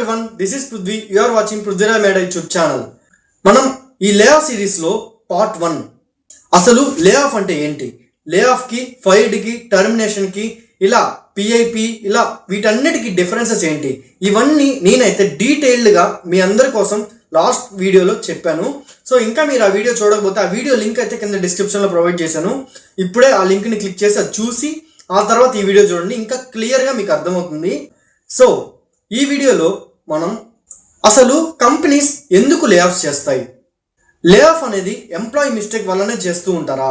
everyone, this is Prudvi. You are watching Prudvira Meda YouTube channel. మనం ఈ lay off series లో part 1 అసలు lay off అంటే ఏంటి, లే ఆఫ్ కి, ఫైర్డ్ కి, టర్మినేషన్ కి, ఇలా పిఐపి, ఇలా వీటన్నిటికి డిఫరెన్సెస్ ఏంటి, ఇవన్నీ నేనైతే డీటెయిల్డ్ గా మీ అందరి కోసం లాస్ట్ వీడియోలో చెప్పాను. సో ఇంకా మీరు ఆ వీడియో చూడకపోతే ఆ వీడియో లింక్ అయితే కింద డిస్క్రిప్షన్ లో ప్రొవైడ్ చేశాను. ఇప్పుడే ఆ లింక్ ని క్లిక్ చేసి అది చూసి ఆ తర్వాత ఈ వీడియో చూడండి, ఇంకా క్లియర్ గా మీకు అర్థమవుతుంది. సో ఈ వీడియోలో మనం అసలు కంపెనీస్ ఎందుకు లే ఆఫ్ చేస్తాయి, లే ఆఫ్ అనేది ఎంప్లాయీ మిస్టేక్ వల్లనే చేస్తూ ఉంటారా,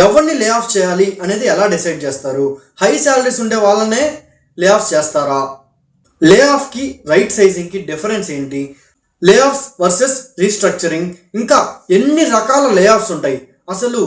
ఎవరిని లే ఆఫ్ చేయాలి అనేది ఎలా డిసైడ్ చేస్తారు, హై శాలరీస్ ఉండే వాళ్ళనే లే ఆఫ్ చేస్తారా, లే ఆఫ్ కి రైట్ సైజింగ్ కి డిఫరెన్స్ ఏంటి, లే ఆఫ్స్ వర్సెస్ రీస్ట్రక్చరింగ్, ఇంకా ఎన్ని రకాల లే ఆఫ్స్ ఉంటాయి, అసలు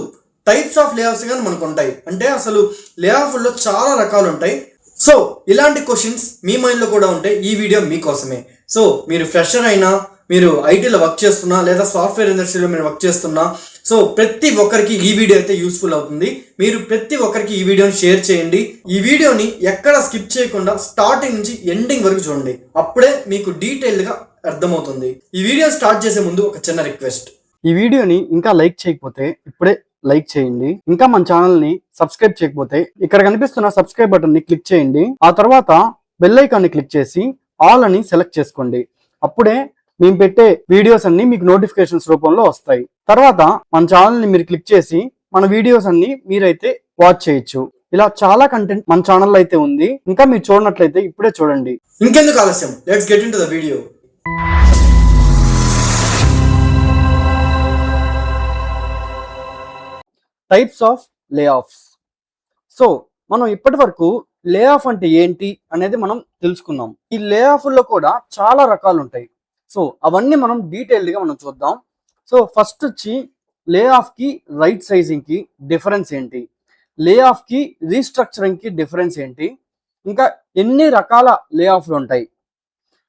టైప్స్ ఆఫ్ లే ఆఫ్స్ కానీ మనకు ఉంటాయి, అంటే అసలు లే ఆఫ్లో చాలా రకాలు ఉంటాయి. సో ఇలాంటి క్వశ్చన్స్ మీ మైండ్లో కూడా ఉంటాయి. ఈ వీడియో మీకోసమే. సో మీరు ఫ్రెషర్ అయినా, మీరు ఐటీలో వర్క్ చేస్తున్నా, లేదా సాఫ్ట్వేర్ ఇండస్ట్రీలో మీరు వర్క్ చేస్తున్నా, సో ప్రతి ఒక్కరికి ఈ వీడియో అయితే యూస్ఫుల్ అవుతుంది. మీరు ప్రతి ఒక్కరికి ఈ వీడియోని షేర్ చేయండి. ఈ వీడియోని ఎక్కడ స్కిప్ చేయకుండా స్టార్టింగ్ నుంచి ఎండింగ్ వరకు చూడండి, అప్పుడే మీకు డీటెయిల్డ్గా అర్థమవుతుంది. ఈ వీడియో స్టార్ట్ చేసే ముందు ఒక చిన్న రిక్వెస్ట్, ఈ వీడియోని ఇంకా లైక్ చేయకపోతే ఇప్పుడే లైక్ చేయండి. ఇంకా మన ఛానల్ ని సబ్స్క్రైబ్ చేయకపోతే ఇక్కడ కనిపిస్తున్న సబ్స్క్రైబ్ బటన్ ని క్లిక్ చేయండి. ఆ తర్వాత బెల్ ఐకాన్ ని క్లిక్ చేసి ఆల్ అని సెలెక్ట్ చేసుకోండి. అప్పుడే మేము పెట్టే వీడియోస్ అన్ని మీకు నోటిఫికేషన్స్ రూపంలో వస్తాయి. తర్వాత మన ఛానల్ ని మీరు క్లిక్ చేసి మన వీడియోస్ అన్ని మీరైతే వాచ్ చేయొచ్చు. ఇలా చాలా కంటెంట్ మన ఛానల్లో అయితే ఉంది. ఇంకా మీరు చూడనట్లయితే ఇప్పుడే చూడండి. ఇంకెందుకు ఆలస్యం, let's get into the video. Types of లే ఆఫ్స్. సో మనం ఇప్పటి వరకు లే ఆఫ్ అంటే ఏంటి అనేది మనం తెలుసుకున్నాం. ఈ లే ఆఫ్లో కూడా చాలా రకాలు ఉంటాయి. సో అవన్నీ మనం డీటెయిల్డ్గా మనం చూద్దాం. సో ఫస్ట్ వచ్చి లే ఆఫ్కి రైట్ సైజింగ్కి డిఫరెన్స్ ఏంటి, లే ఆఫ్కి రీస్ట్రక్చరింగ్కి డిఫరెన్స్ ఏంటి, ఇంకా ఎన్ని రకాల లే ఆఫ్లు ఉంటాయి,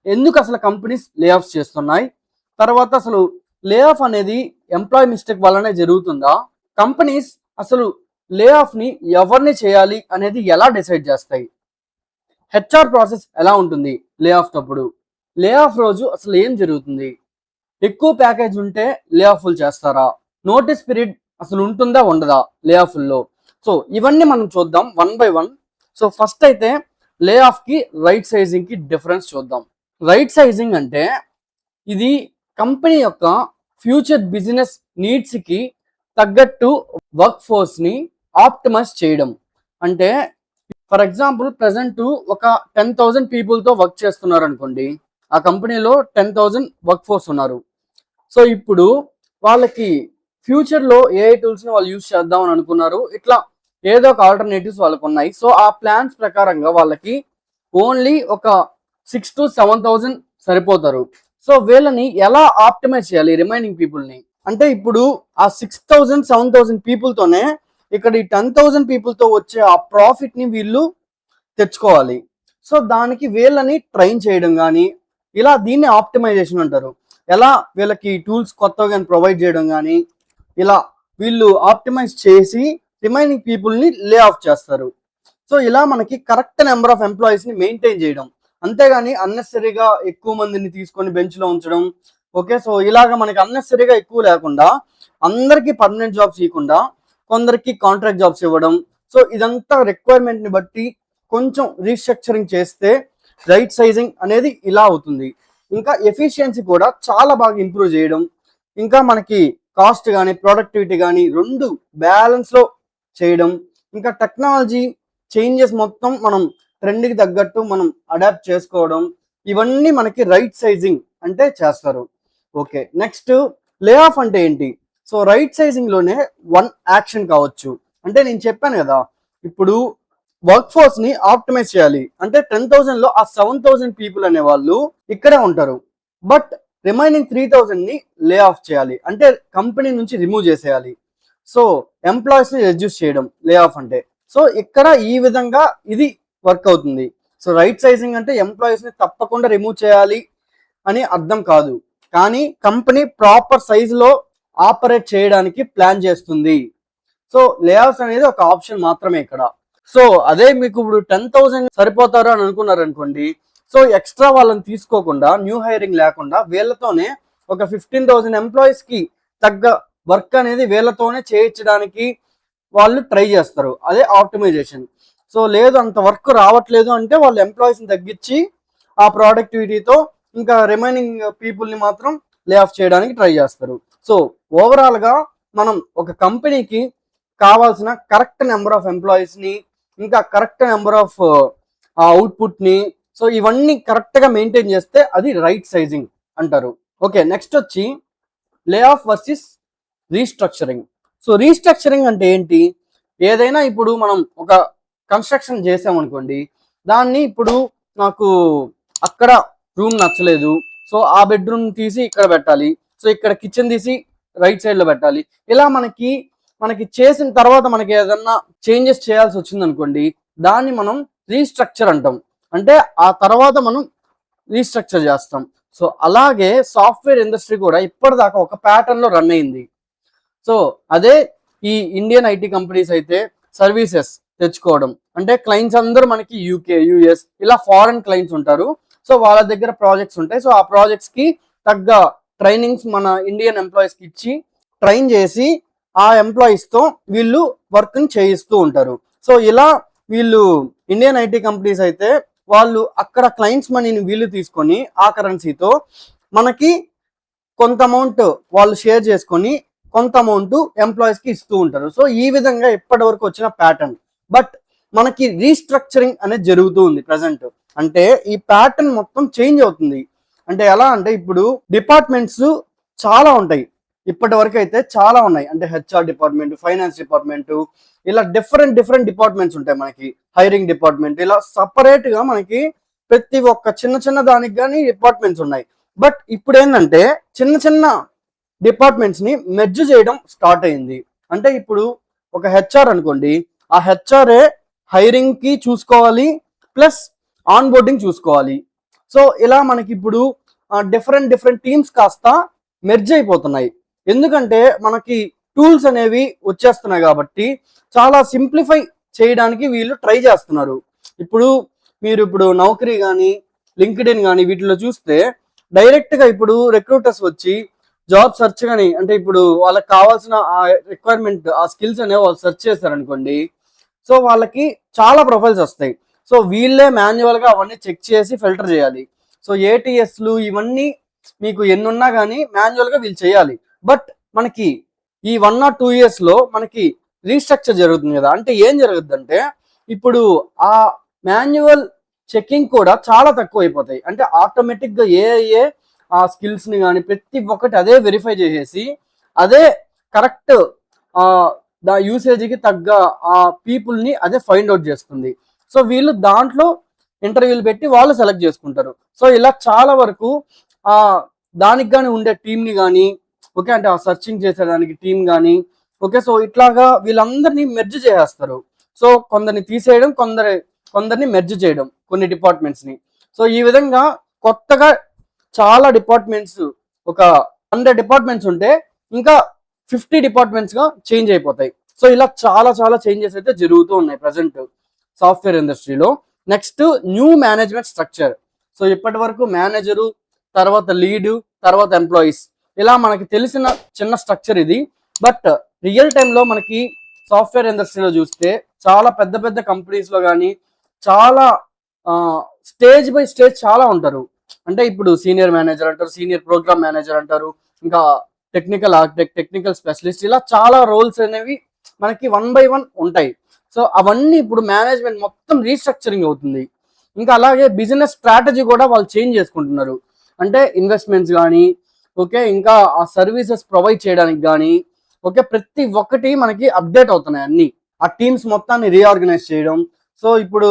ఎందుకు అసలు కంపెనీస్ లే ఆఫ్స్ చేస్తున్నాయి, తర్వాత అసలు లే ఆఫ్ అనేది ఎంప్లాయీ మిస్టేక్ వల్లనే జరుగుతుందా, కంపెనీస్ అసలు లే ఆఫ్ ని ఎవరిని చేయాలి అనేది ఎలా డిసైడ్ చేస్తాయి, హెచ్ఆర్ ప్రాసెస్ ఎలా ఉంటుంది లే ఆఫ్ అప్పుడు, లే ఆఫ్ రోజు అసలు ఏం జరుగుతుంది, ఎక్కువ ప్యాకేజ్ ఉంటే లే ఆఫ్లు చేస్తారా, నోటీస్ పీరియడ్ అసలు ఉంటుందా ఉండదా లే ఆఫ్ల్లో. సో ఇవన్నీ మనం చూద్దాం one by one. So first అయితే లే ఆఫ్ కి రైట్ సైజింగ్ కి డిఫరెన్స్ చూద్దాం. రైట్ సైజింగ్ అంటే ఇది కంపెనీ యొక్క ఫ్యూచర్ బిజినెస్ నీడ్స్ కి తగ్గట్టు వర్క్ ఫోర్స్ ని ఆప్టిమైజ్ చేయడం. అంటే ఫర్ ఎగ్జాంపుల్ ప్రెసెంట్ ఒక 10,000 పీపుల్తో వర్క్ చేస్తున్నారు అనుకోండి, ఆ కంపెనీలో 10,000 వర్క్ ఫోర్స్ ఉన్నారు. సో ఇప్పుడు వాళ్ళకి ఫ్యూచర్లో ఏఐ టూల్స్ని వాళ్ళు యూజ్ చేద్దాం అని అనుకున్నారు, ఇట్లా ఏదో ఒక ఆల్టర్నేటివ్స్ వాళ్ళకు ఉన్నాయి. సో ఆ ప్లాన్స్ ప్రకారంగా వాళ్ళకి ఓన్లీ ఒక 6,000 to 7,000 సరిపోతారు. సో వీళ్ళని ఎలా ఆప్టిమైజ్ చేయాలి రిమైనింగ్ పీపుల్ని అంటే, ఇప్పుడు ఆ 6,000 7,000 పీపుల్తోనే ఇక్కడ ఈ 10,000 పీపుల్తో వచ్చే ఆ ప్రాఫిట్ ని వీళ్ళు తెచ్చుకోవాలి. సో దానికి వీళ్ళని ట్రైన్ చేయడం కానీ, ఇలా దీన్ని ఆప్టిమైజేషన్ అంటారు. ఎలా వీళ్ళకి టూల్స్ కొత్తగా ప్రొవైడ్ చేయడం కానీ, ఇలా వీళ్ళు ఆప్టిమైజ్ చేసి రిమైనింగ్ పీపుల్ని లే ఆఫ్ చేస్తారు. సో ఇలా మనకి కరెక్ట్ నెంబర్ ఆఫ్ ఎంప్లాయీస్ని మెయింటైన్ చేయడం, అంతేగాని అన్నెసరీగా ఎక్కువ మందిని తీసుకొని బెంచ్లో ఉంచడం. ఓకే, సో ఇలాగ మనకి అన్నెసరీగా ఎక్కువ లేకుండా అందరికీ పర్మనెంట్ జాబ్స్ ఇవ్వకుండా కొందరికి కాంట్రాక్ట్ జాబ్స్ ఇవ్వడం. సో ఇదంతా రిక్వైర్మెంట్ని బట్టి కొంచెం రీస్ట్రక్చరింగ్ చేస్తే రైట్ సైజింగ్ అనేది ఇలా అవుతుంది. ఇంకా ఎఫిషియన్సీ కూడా చాలా బాగా ఇంప్రూవ్ చేయడం, ఇంకా మనకి కాస్ట్ కానీ ప్రొడక్టివిటీ కానీ రెండు బ్యాలెన్స్లో చేయడం, ఇంకా టెక్నాలజీ చేంజెస్ మొత్తం మనం ట్రెండ్కి తగ్గట్టు మనం అడాప్ట్ చేసుకోవడం, ఇవన్నీ మనకి రైట్ సైజింగ్ అంటే చేస్తారు. ఓకే, నెక్స్ట్ లే ఆఫ్ అంటే ఏంటి. సో రైట్ సైజింగ్ లోనే వన్ యాక్షన్ కావచ్చు. అంటే నేను చెప్పాను కదా, ఇప్పుడు వర్క్ ఫోర్స్ ని ఆప్టిమైజ్ చేయాలి అంటే 10,000 లో ఆ 7,000 పీపుల్ అనే వాళ్ళు ఇక్కడే ఉంటారు, బట్ రిమైనింగ్ 3,000 ని లే ఆఫ్ చేయాలి అంటే కంపెనీ నుంచి రిమూవ్ చేసేయాలి. సో ఎంప్లాయీస్ ని రెడ్యూస్ చేయడం లే ఆఫ్ అంటే. సో ఇక్కడ ఈ విధంగా ఇది వర్క్ అవుతుంది. సో రైట్ సైజింగ్ అంటే ఎంప్లాయీస్ ని తప్పకుండా రిమూవ్ చేయాలి అని అర్థం కాదు, కానీ కంపెనీ ప్రాపర్ సైజులో ఆపరేట్ చేయడానికి ప్లాన్ చేస్తుంది. సో లే ఆఫ్స్ అనేది ఒక ఆప్షన్ మాత్రమే ఇక్కడ. సో అదే మీకు ఇప్పుడు 10,000 సరిపోతారు అని అనుకున్నారు అనుకోండి, సో ఎక్స్ట్రా వాళ్ళని తీసుకోకుండా, న్యూ హైరింగ్ లేకుండా వీళ్ళతోనే ఒక 15,000 ఎంప్లాయీస్ కి తగ్గ వర్క్ అనేది వీళ్ళతోనే చేయించడానికి వాళ్ళు ట్రై చేస్తారు. అదే ఆప్టిమైజేషన్. సో లేదు అంత వర్క్ రావట్లేదు అంటే వాళ్ళు ఎంప్లాయీస్ని తగ్గించి ఆ ప్రొడక్టివిటీతో ఇంకా రిమైనింగ్ పీపుల్ని మాత్రం లే ఆఫ్ చేయడానికి ట్రై చేస్తారు. సో ఓవరాల్గా మనం ఒక కంపెనీకి కావాల్సిన కరెక్ట్ నెంబర్ ఆఫ్ ఎంప్లాయీస్ని, ఇంకా కరెక్ట్ నెంబర్ ఆఫ్ అవుట్పుట్ని, సో ఇవన్నీ కరెక్ట్గా మెయింటైన్ చేస్తే అది రైట్ సైజింగ్ అంటారు. ఓకే, నెక్స్ట్ వచ్చి lay off versus restructuring. So restructuring అంటే ఏంటి? ఏదైనా ఇప్పుడు మనం ఒక కన్స్ట్రక్షన్ చేసామనుకోండి, దాన్ని ఇప్పుడు నాకు అక్కడ రూమ్ నచ్చలేదు, సో ఆ బెడ్రూమ్ తీసి ఇక్కడ పెట్టాలి, సో ఇక్కడ కిచెన్ తీసి రైట్ సైడ్లో పెట్టాలి. ఇలా మనకి చేసిన తర్వాత మనకి ఏదన్నా చేంజెస్ చేయాల్సి వచ్చింది అనుకోండి, దాన్ని మనం రీస్ట్రక్చర్ అంటాం. అంటే ఆ తర్వాత మనం రీస్ట్రక్చర్ చేస్తాం. సో అలాగే సాఫ్ట్వేర్ ఇండస్ట్రీ కూడా ఇప్పటిదాకా ఒక ప్యాటర్న్ లో రన్ అయింది. సో అదే ఈ ఇండియన్ ఐటీ కంపెనీస్ అయితే సర్వీసెస్ తెచ్చుకోవడం, అంటే క్లయింట్స్ అందరూ మనకి యూకే, యుఎస్ ఇలా ఫారెన్ క్లయింట్స్ ఉంటారు. సో వాళ్ళ దగ్గర ప్రాజెక్ట్స్ ఉంటాయి. సో ఆ ప్రాజెక్ట్స్ కి తగ్గ ట్రైనింగ్స్ మన ఇండియన్ ఎంప్లాయీస్ కి ఇచ్చి ట్రైన్ చేసి ఆ ఎంప్లాయీస్ తో వీళ్ళు వర్క్ ని చేయిస్తూ ఉంటారు. సో ఇలా వీళ్ళు ఇండియన్ ఐటీ కంపెనీస్ అయితే వాళ్ళు అక్కడ క్లయింట్స్ మనీని వీళ్ళు తీసుకొని ఆ కరెన్సీతో మనకి కొంత అమౌంట్ వాళ్ళు షేర్ చేసుకొని కొంత అమౌంట్ ఎంప్లాయీస్ కి ఇస్తూ ఉంటారు. సో ఈ విధంగా ఇప్పటి వరకు వచ్చిన ప్యాటర్న్. బట్ మనకి రీస్ట్రక్చరింగ్ అనేది జరుగుతూ ఉంది ప్రజెంట్. అంటే ఈ ప్యాటర్న్ మొత్తం చేంజ్ అవుతుంది. అంటే ఎలా అంటే ఇప్పుడు డిపార్ట్మెంట్స్ చాలా ఉంటాయి, ఇప్పటి వరకు అయితే చాలా ఉన్నాయి. అంటే హెచ్ఆర్ డిపార్ట్మెంట్, ఫైనాన్స్ డిపార్ట్మెంట్, ఇలా డిఫరెంట్ డిపార్ట్మెంట్స్ ఉంటాయి మనకి. హైరింగ్ డిపార్ట్మెంట్, ఇలా సపరేట్ గా మనకి ప్రతి ఒక్క చిన్న దానికి కానీ డిపార్ట్మెంట్స్ ఉన్నాయి. బట్ ఇప్పుడు ఏంటంటే చిన్న డిపార్ట్మెంట్స్ ని మెర్జ్ చేయడం స్టార్ట్ అయింది. అంటే ఇప్పుడు ఒక హెచ్ఆర్ అనుకోండి, ఆ హెచ్ఆర్ఏ హైరింగ్ కి చూసుకోవాలి, ప్లస్ ఆన్ బోర్డింగ్ చూసుకోవాలి. సో ఇలా మనకి ఇప్పుడు డిఫరెంట్ టీమ్స్ కాస్త మెర్జ్ అయిపోతున్నాయి. ఎందుకంటే మనకి టూల్స్ అనేవి వచ్చేస్తున్నాయి కాబట్టి చాలా సింప్లిఫై చేయడానికి వీళ్ళు ట్రై చేస్తున్నారు. ఇప్పుడు నౌకరీ కానీ, లింక్డ్ఇన్ కానీ వీటిలో చూస్తే డైరెక్ట్ గా ఇప్పుడు రిక్రూటర్స్ వచ్చి జాబ్ సెర్చ్ కానీ, అంటే ఇప్పుడు వాళ్ళకి కావాల్సిన ఆ రిక్వైర్మెంట్, ఆ స్కిల్స్ అనేవి వాళ్ళు సెర్చ్ చేశారనుకోండి, సో వాళ్ళకి చాలా ప్రొఫైల్స్ వస్తాయి. సో వీళ్ళే మాన్యువల్ గా అవన్నీ చెక్ చేసి ఫిల్టర్ చేయాలి. సో ఏటీఎస్లు ఇవన్నీ మీకు ఎన్నున్నా కానీ మాన్యువల్ గా వీళ్ళు చేయాలి. బట్ మనకి ఈ 1 or 2 years లో మనకి రీస్ట్రక్చర్ జరుగుతుంది కదా. అంటే ఏం జరుగుతుంది అంటే ఇప్పుడు ఆ మాన్యువల్ చెకింగ్ కూడా చాలా తక్కువ అయిపోతాయి. అంటే ఆటోమేటిక్ గా ఏఐఏ ఆ స్కిల్స్ ని కానీ ప్రతి ఒక్కటి అదే వెరిఫై చేసేసి అదే కరెక్ట్ దా యూసేజ్ కి తగ్గ ఆ పీపుల్ ని అదే ఫైండ్ అవుట్ చేస్తుంది. సో వీళ్ళు దాంట్లో ఇంటర్వ్యూలు పెట్టి వాళ్ళు సెలెక్ట్ చేసుకుంటారు. సో ఇలా చాలా వరకు ఆ దానికి కానీ ఉండే టీమ్ ని కానీ, ఓకే, అంటే ఆ సర్చింగ్ చేసేదానికి టీం కానీ, ఓకే, సో ఇట్లాగా వీళ్ళందరినీ మెర్జ్ చేసేస్తారు. సో కొందరిని తీసేయడం, కొందరిని మెర్జ్ చేయడం కొన్ని డిపార్ట్మెంట్స్ ని. సో ఈ విధంగా కొత్తగా చాలా డిపార్ట్మెంట్స్, ఒక 100 డిపార్ట్మెంట్స్ ఉంటే ఇంకా 50 డిపార్ట్మెంట్స్ గా చేంజ్ అయిపోతాయి. సో ఇలా చాలా చేంజెస్ అయితే జరుగుతూ ఉన్నాయి ప్రజెంట్ సాఫ్ట్వేర్ ఇండస్ట్రీలో. Next new management structure. So ఇప్పటి వరకు మేనేజరు, తర్వాత లీడ్, తర్వాత ఎంప్లాయీస్, ఇలా మనకి తెలిసిన చిన్న స్ట్రక్చర్ ఇది. బట్ రియల్ టైంలో మనకి సాఫ్ట్వేర్ ఇండస్ట్రీలో చూస్తే చాలా పెద్ద కంపెనీస్ లో కానీ చాలా స్టేజ్ బై స్టేజ్ చాలా ఉంటారు. అంటే ఇప్పుడు సీనియర్ మేనేజర్ అంటారు, సీనియర్ ప్రోగ్రామ్ మేనేజర్ అంటారు, ఇంకా టెక్నికల్ ఆర్కిటెక్ట్, టెక్నికల్ స్పెషలిస్ట్, ఇలా చాలా రోల్స్ అనేవి మనకి 1 by 1 ఉంటాయి. సో అవన్నీ ఇప్పుడు మేనేజ్మెంట్ మొత్తం రీస్ట్రక్చరింగ్ అవుతుంది. ఇంకా అలాగే బిజినెస్ స్ట్రాటజీ కూడా వాళ్ళు చేంజ్ చేసుకుంటున్నారు. అంటే ఇన్వెస్ట్మెంట్స్ కానీ, ఓకే, ఇంకా ఆ సర్వీసెస్ ప్రొవైడ్ చేయడానికి కానీ, ఓకే, ప్రతి ఒక్కటి మనకి అప్డేట్ అవుతున్నాయి అన్ని. ఆ టీమ్స్ మొత్తాన్ని రీఆర్గనైజ్ చేయడం. సో ఇప్పుడు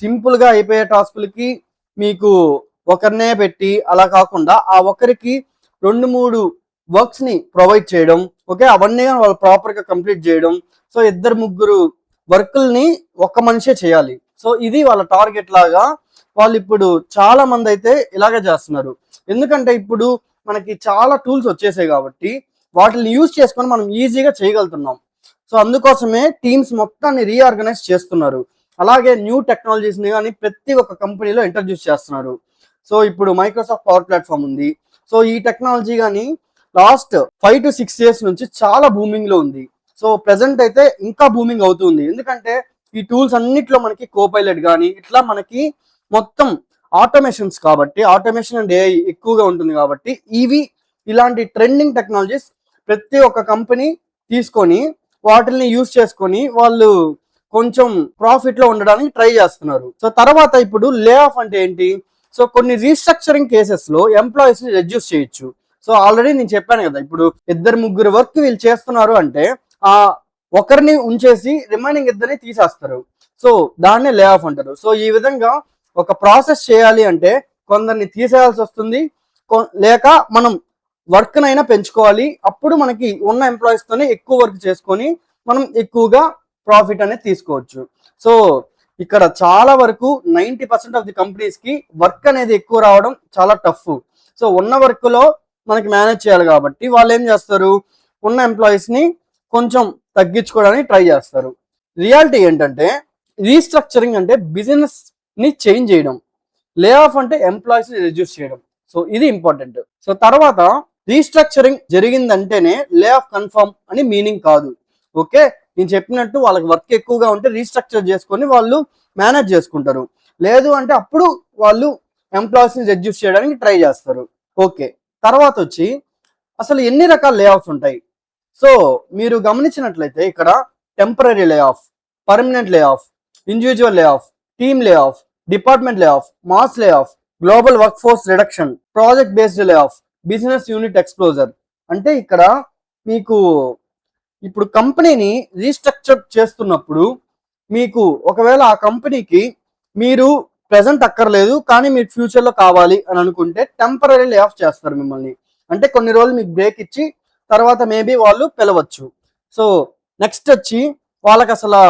సింపుల్ గా అయిపోయే టాస్కులకి మీకు ఒకరినే పెట్టి అలా కాకుండా ఆ ఒకరికి 2-3 వర్క్స్ ని ప్రొవైడ్ చేయడం, ఓకే, అవన్నీ వాళ్ళు ప్రాపర్ గా కంప్లీట్ చేయడం. సో 2-3 వర్కుల్ని ఒక మనిషే చేయాలి. సో ఇది వాళ్ళ టార్గెట్ లాగా వాళ్ళు ఇప్పుడు చాలా మంది అయితే ఇలాగే చేస్తున్నారు. ఎందుకంటే ఇప్పుడు మనకి చాలా టూల్స్ వచ్చేసాయి కాబట్టి వాటిని యూజ్ చేసుకొని మనం ఈజీగా చేయగలుగుతున్నాం. సో అందుకోసమే టీమ్స్ మొత్తాన్ని రీఆర్గనైజ్ చేస్తున్నారు. అలాగే న్యూ టెక్నాలజీస్ని కానీ ప్రతి ఒక్క కంపెనీలో ఇంట్రడ్యూస్ చేస్తున్నారు. సో ఇప్పుడు మైక్రోసాఫ్ట్ పవర్ ప్లాట్ఫామ్ ఉంది. సో ఈ టెక్నాలజీ కానీ లాస్ట్ 5 to 6 years నుంచి చాలా బూమింగ్ లో ఉంది. సో ప్రెసెంట్ అయితే ఇంకా బూమింగ్ అవుతుంది. ఎందుకంటే ఈ టూల్స్ అన్నిట్లో మనకి కోపైలట్ కానీ ఇట్లా మనకి మొత్తం ఆటోమేషన్స్ కాబట్టి, ఆటోమేషన్ అండ్ ఏఐ ఎక్కువగా ఉంటుంది కాబట్టి ఇలాంటి ట్రెండింగ్ టెక్నాలజీస్ ప్రతి ఒక్క కంపెనీ తీసుకొని వాటిని యూజ్ చేసుకొని వాళ్ళు కొంచెం ప్రాఫిట్ లో ఉండడానికి ట్రై చేస్తున్నారు. సో తర్వాత ఇప్పుడు లే ఆఫ్ అంటే ఏంటి? సో కొన్ని రీస్ట్రక్చరింగ్ కేసెస్ లో ఎంప్లాయీస్ ని రెడ్యూస్ చేయొచ్చు. సో ఆల్రెడీ నేను చెప్పాను కదా, ఇప్పుడు 2-3 వర్క్ వీళ్ళు చేస్తున్నారు అంటే ఆ ఒకరిని ఉంచేసి రిమైనింగ్ ఇద్దరిని తీసేస్తారు. సో దాన్నే లే ఆఫ్ అంటారు. సో ఈ విధంగా ఒక ప్రాసెస్ చేయాలి అంటే కొందరిని తీసేయాల్సి వస్తుంది, లేక మనం వర్క్ నైనా పెంచుకోవాలి. అప్పుడు మనకి ఉన్న ఎంప్లాయీస్ తోనే ఎక్కువ వర్క్ చేసుకొని మనం ఎక్కువగా ప్రాఫిట్ అనేది తీసుకోవచ్చు. సో ఇక్కడ చాలా వరకు 90% ఆఫ్ ది కంపెనీస్ కి వర్క్ అనేది ఎక్కువ రావడం చాలా టఫ్. సో ఉన్న వర్క్ లో మనకి మేనేజ్ చేయాలి కాబట్టి వాళ్ళు ఏం చేస్తారు, ఉన్న ఎంప్లాయీస్ ని కొంచెం తగ్గించుకోవడానికి ట్రై చేస్తారు. రియాలిటీ ఏంటంటే రీస్ట్రక్చరింగ్ అంటే బిజినెస్ ని చేంజ్ చేయడం, లే ఆఫ్ అంటే ఎంప్లాయీస్ ని రిడ్యూస్ చేయడం. సో ఇది ఇంపార్టెంట్. సో తర్వాత రీస్ట్రక్చరింగ్ జరిగిందంటేనే లే ఆఫ్ కన్ఫర్మ్ అని మీనింగ్ కాదు. ఓకే, నేను చెప్పినట్టు వాళ్ళకి వర్క్ ఎక్కువగా ఉంటే రీస్ట్రక్చర్ చేసుకొని వాళ్ళు మేనేజ్ చేసుకుంటారు. లేదు అంటే అప్పుడు వాళ్ళు ఎంప్లాయీస్ ని రెడ్యూస్ చేయడానికి ట్రై చేస్తారు. ఓకే, తర్వాత వచ్చి అసలు ఎన్ని రకాల లే ఆఫ్స్ ఉంటాయి? సో మీరు గమనించినట్లయితే ఇక్కడ temporary lay off, permanent lay off, individual lay off, team lay off, department lay off, mass lay off, global work force reduction, project based lay of, business unit ఎక్స్ప్లోజర్. అంటే ఇక్కడ మీకు ఇప్పుడు కంపెనీని రీస్ట్రక్చర్ చేస్తున్నప్పుడు మీకు ఒకవేళ ఆ కంపెనీకి మీరు ప్రెసెంట్ అక్కర్లేదు కానీ మీకు ఫ్యూచర్లో కావాలి అని అనుకుంటే టెంపరీ లే ఆఫ్ చేస్తారు మిమ్మల్ని. అంటే కొన్ని రోజులు మీకు బ్రేక్ ఇచ్చి తర్వాత మేబీ వాళ్ళు పిలవచ్చు. సో నెక్స్ట్ వచ్చి వాళ్ళకి అసలు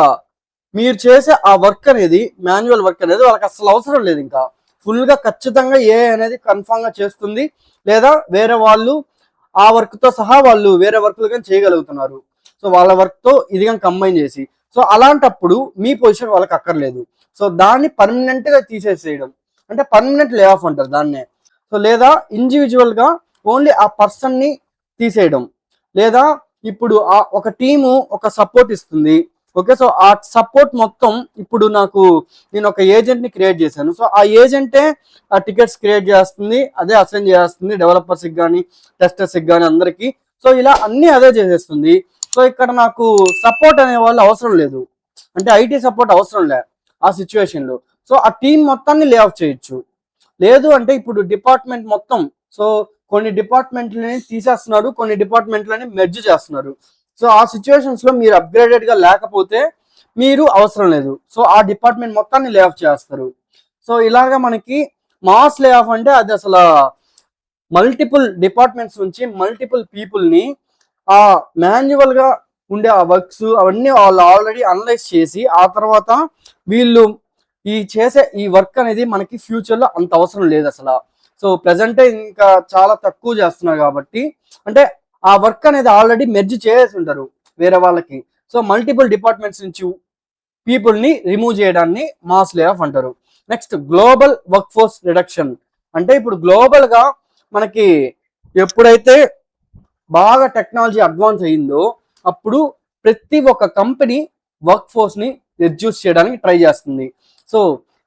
మీరు చేసే ఆ వర్క్ అనేది, మాన్యువల్ వర్క్ అనేది వాళ్ళకి అసలు అవసరం లేదు. ఇంకా ఫుల్గా ఖచ్చితంగా ఏ అనేది కన్ఫామ్గా చేస్తుంది, లేదా వేరే వాళ్ళు ఆ వర్క్తో సహా వాళ్ళు వేరే వర్క్లు కానీ చేయగలుగుతున్నారు. సో వాళ్ళ వర్క్తో ఇది కానీ కంబైన్ చేసి, సో అలాంటప్పుడు మీ పొజిషన్ వాళ్ళకి అక్కర్లేదు. సో దాన్ని పర్మనెంట్గా తీసేసేయడం అంటే పర్మనెంట్ లే ఆఫ్ అంటారు దాన్నే. సో లేదా ఇండివిజువల్గా ఓన్లీ ఆ పర్సన్ని తీసేయడం, లేదా ఇప్పుడు ఒక టీము ఒక సపోర్ట్ ఇస్తుంది. ఓకే, సో ఆ సపోర్ట్ మొత్తం ఇప్పుడు నేను ఒక ఏజెంట్ని క్రియేట్ చేశాను. సో ఆ ఏజెంటే ఆ టికెట్స్ క్రియేట్ చేస్తుంది, అదే అసైన్ చేస్తుంది డెవలపర్స్కి కానీ టెస్టర్స్కి కానీ అందరికీ. సో ఇలా అన్నీ అదే చేసేస్తుంది. సో ఇక్కడ నాకు సపోర్ట్ అనే వాళ్ళు అవసరం లేదు, అంటే ఐటీ సపోర్ట్ అవసరం లే ఆ సిచ్యువేషన్లో. సో ఆ టీం మొత్తాన్ని లే ఆఫ్ చేయొచ్చు. లేదు అంటే ఇప్పుడు డిపార్ట్మెంట్ మొత్తం, సో కొన్ని డిపార్ట్మెంట్లని తీసేస్తున్నారు, కొన్ని డిపార్ట్మెంట్లని మెర్జ్ చేస్తున్నారు. సో ఆ సిచ్యువేషన్స్ లో మీరు అప్గ్రేడెడ్ గా లేకపోతే మీరు అవసరం లేదు, సో ఆ డిపార్ట్మెంట్ మొత్తాన్ని లే ఆఫ్ చేస్తారు. సో ఇలాగా మనకి మాస్ లే ఆఫ్ అంటే అది అసలు మల్టిపుల్ డిపార్ట్మెంట్స్ నుంచి మల్టిపుల్ పీపుల్ని ఆ మాన్యువల్ గా ఉండే ఆ వర్క్స్ అవన్నీ వాళ్ళు ఆల్రెడీ అనలైజ్ చేసి ఆ తర్వాత వీళ్ళు చేసే ఈ వర్క్ అనేది మనకి ఫ్యూచర్ లో అంత అవసరం లేదు అసలు. సో ప్రెసెంటే ఇంకా చాలా తక్కువ చేస్తున్నారు కాబట్టి, అంటే ఆ వర్క్ అనేది ఆల్రెడీ మెర్జ్ చేసి ఉంటారు వేరే వాళ్ళకి. సో మల్టిపుల్ డిపార్ట్మెంట్స్ నుంచి పీపుల్ని రిమూవ్ చేయడాన్ని మాస్ లే ఆఫ్ అంటారు. Next global work force reduction. అంటే ఇప్పుడు గ్లోబల్ గా మనకి ఎప్పుడైతే బాగా టెక్నాలజీ అడ్వాన్స్ అయ్యిందో అప్పుడు ప్రతి ఒక్క కంపెనీ వర్క్ ఫోర్స్ ని రెడ్యూస్ చేయడానికి ట్రై చేస్తుంది. సో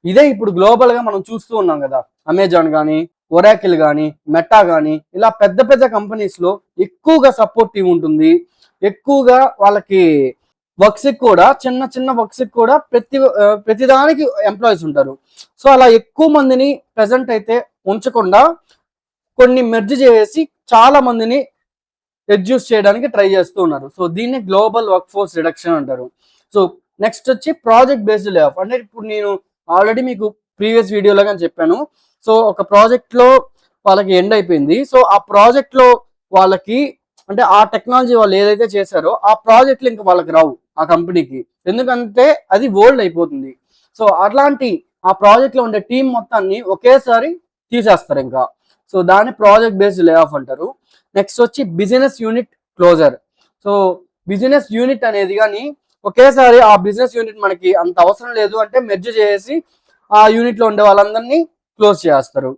ఇదే ఇప్పుడు గ్లోబల్ గా మనం చూస్తూ ఉన్నాం కదా, అమెజాన్ కానీ, ఒరాకిల్ కానీ, మెటా కానీ, ఇలా పెద్ద పెద్ద కంపెనీస్ లో ఎక్కువగా సపోర్ట్ టీం ఉంటుంది. ఎక్కువగా వాళ్ళకి వర్క్స్ కూడా చిన్న చిన్న వర్క్స్ కూడా ప్రతిదానికి ఎంప్లాయీస్ ఉంటారు. సో అలా ఎక్కువ మందిని ప్రెసెంట్ అయితే ఉంచకుండా కొన్ని మెర్జ్ చేసి చాలా మందిని రెడ్యూస్ చేయడానికి ట్రై చేస్తూ ఉన్నారు. సో దీన్ని గ్లోబల్ వర్క్ ఫోర్స్ రిడక్షన్ అంటారు. సో నెక్స్ట్ వచ్చి ప్రాజెక్ట్ బేస్డ్ లే ఆఫ్. అంటే ఇప్పుడు నేను ఆల్రెడీ మీకు ప్రీవియస్ వీడియోలో కానీ చెప్పాను. సో ఒక ప్రాజెక్ట్ లో వాళ్ళకి ఎండ్ అయిపోయింది. సో ఆ ప్రాజెక్ట్ లో వాళ్ళకి అంటే ఆ టెక్నాలజీ వాళ్ళు ఏదైతే చేశారో ఆ ప్రాజెక్టులు ఇంకా వాళ్ళకి రావు ఆ కంపెనీకి, ఎందుకంటే అది ఓల్డ్ అయిపోతుంది. సో అట్లాంటి ఆ ప్రాజెక్ట్ లో ఉండే టీం మొత్తాన్ని ఒకేసారి తీసేస్తారు ఇంకా. సో దాన్ని ప్రాజెక్ట్ బేస్డ్ లే ఆఫ్ అంటారు. నెక్స్ట్ వచ్చి business unit closure. So business unit అనేది కానీ ఒకేసారి ఆ బిజినెస్ యూనిట్ మనకి అంత అవసరం లేదు అంటే మెర్జ్ చేసి ఆ యూనిట్ లో ఉండే వాళ్ళందరినీ క్లోజ్ చేస్తారు,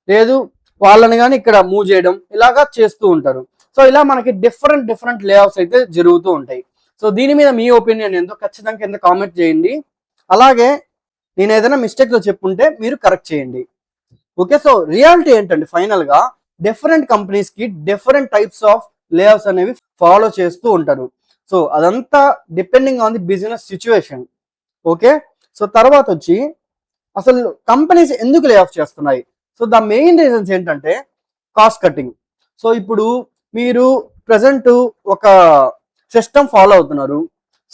లేదు వాళ్ళని కానీ ఇక్కడ మూవ్ చేయడం ఇలాగా చేస్తూ ఉంటారు. సో ఇలా మనకి డిఫరెంట్ లే ఆఫ్స్ అయితే జరుగుతూ ఉంటాయి. సో దీని మీద మీ ఒపీనియన్ ఏంటో ఖచ్చితంగా కింద కామెంట్ చేయండి. అలాగే నేను ఏదైనా మిస్టేక్ లో చెప్పుంటే మీరు కరెక్ట్ చేయండి. ఓకే, సో రియాలిటీ ఏంటంటే ఫైనల్ గా డిఫరెంట్ కంపెనీస్ కి డిఫరెంట్ టైప్స్ ఆఫ్ లే ఆఫ్స్ అనేవి ఫాలో చేస్తూ ఉంటారు. సో అదంతా depending on the business situation. Okay, so తర్వాత వచ్చి అసలు కంపెనీస్ ఎందుకు లే ఆఫ్ చేస్తున్నాయి? సో ద మెయిన్ రీజన్స్ ఏంటంటే కాస్ట్ కటింగ్. సో ఇప్పుడు మీరు ప్రజెంట్ ఒక సిస్టమ్ ఫాలో అవుతున్నారు.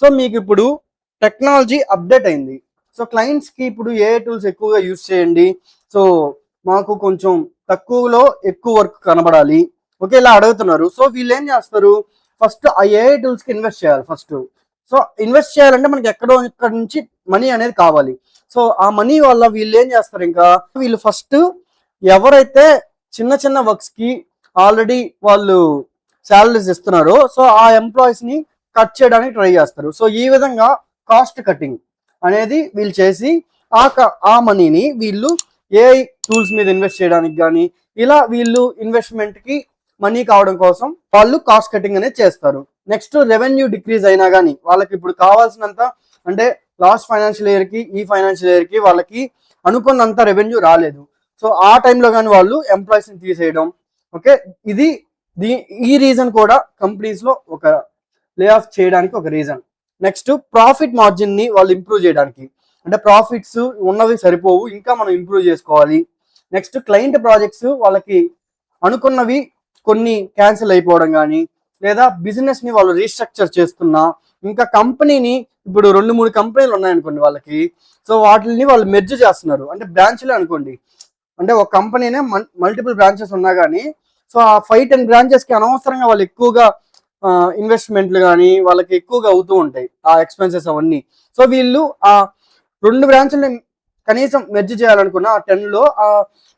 సో మీకు ఇప్పుడు టెక్నాలజీ అప్డేట్ అయింది. సో క్లయింట్స్ కి ఇప్పుడు ఏ టూల్స్ ఎక్కువగా యూజ్ చేయండి, సో మాకు కొంచెం తక్కువలో ఎక్కువ వర్క్ కనబడాలి, ఓకే ఇలా అడుగుతున్నారు. సో వీళ్ళు ఏం చేస్తారు, ఫస్ట్ ఆ ఏఐ టూల్స్ కి ఇన్వెస్ట్ చేయాలి ఫస్ట్. సో ఇన్వెస్ట్ చేయాలంటే మనకి ఇక్కడ నుంచి మనీ అనేది కావాలి. సో ఆ మనీ వల్ల వీళ్ళు ఏం చేస్తారు, ఇంకా వీళ్ళు ఫస్ట్ ఎవరైతే చిన్న వర్క్స్ కి ఆల్రెడీ వాళ్ళు శాలరీస్ ఇస్తున్నారో సో ఆ ఎంప్లాయీస్ ని కట్ చేయడానికి ట్రై చేస్తారు. సో ఈ విధంగా కాస్ట్ కటింగ్ అనేది వీళ్ళు చేసి ఆ మనీని వీళ్ళు ఏఐ టూల్స్ మీద ఇన్వెస్ట్ చేయడానికి కానీ ఇలా వీళ్ళు ఇన్వెస్ట్మెంట్ కి మనీ కావడం కోసం వాళ్ళు కాస్ట్ కటింగ్ అనేది చేస్తారు. నెక్స్ట్ రెవెన్యూ డిక్రీజ్ అయినా కానీ వాళ్ళకి ఇప్పుడు కావాల్సినంత అంటే లాస్ట్ ఫైనాన్షియల్ ఇయర్ కి ఈ ఫైనాన్షియల్ ఇయర్ కి వాళ్ళకి అనుకున్నంత రెవెన్యూ రాలేదు. సో ఆ టైంలో కానీ వాళ్ళు ఎంప్లాయీస్ ని తీసేయడం. ఓకే, ఈ రీజన్ కూడా కంపెనీస్ లో ఒక లే ఆఫ్ చేయడానికి ఒక రీజన్. నెక్స్ట్ ప్రాఫిట్ మార్జిన్ ని వాళ్ళు ఇంప్రూవ్ చేయడానికి, అంటే ప్రాఫిట్స్ ఉన్నవి సరిపోవు ఇంకా మనం ఇంప్రూవ్ చేసుకోవాలి. నెక్స్ట్ క్లయింట్ ప్రాజెక్ట్స్ వాళ్ళకి అనుకున్నవి కొన్ని క్యాన్సిల్ అయిపోవడం కానీ లేదా బిజినెస్ ని వాళ్ళు రీస్ట్రక్చర్ చేస్తున్నా, ఇంకా కంపెనీని ఇప్పుడు 2-3 కంపెనీలు ఉన్నాయనుకోండి వాళ్ళకి, సో వాటిని వాళ్ళు మెర్జ్ చేస్తున్నారు. అంటే బ్రాంచ్లే అనుకోండి, అంటే ఒక కంపెనీనే మల్టిపుల్ బ్రాంచెస్ ఉన్నా కానీ సో ఆ 5-10 బ్రాంచెస్ కి అనవసరంగా వాళ్ళు ఎక్కువగా ఇన్వెస్ట్మెంట్లు కానీ వాళ్ళకి ఎక్కువగా అవుతూ ఉంటాయి ఆ ఎక్స్పెన్సెస్ అవన్నీ. సో వీళ్ళు ఆ 2 బ్రాంచ్లని కనీసం మెర్జ్ చేయాలనుకున్న ఆ 10లో ఆ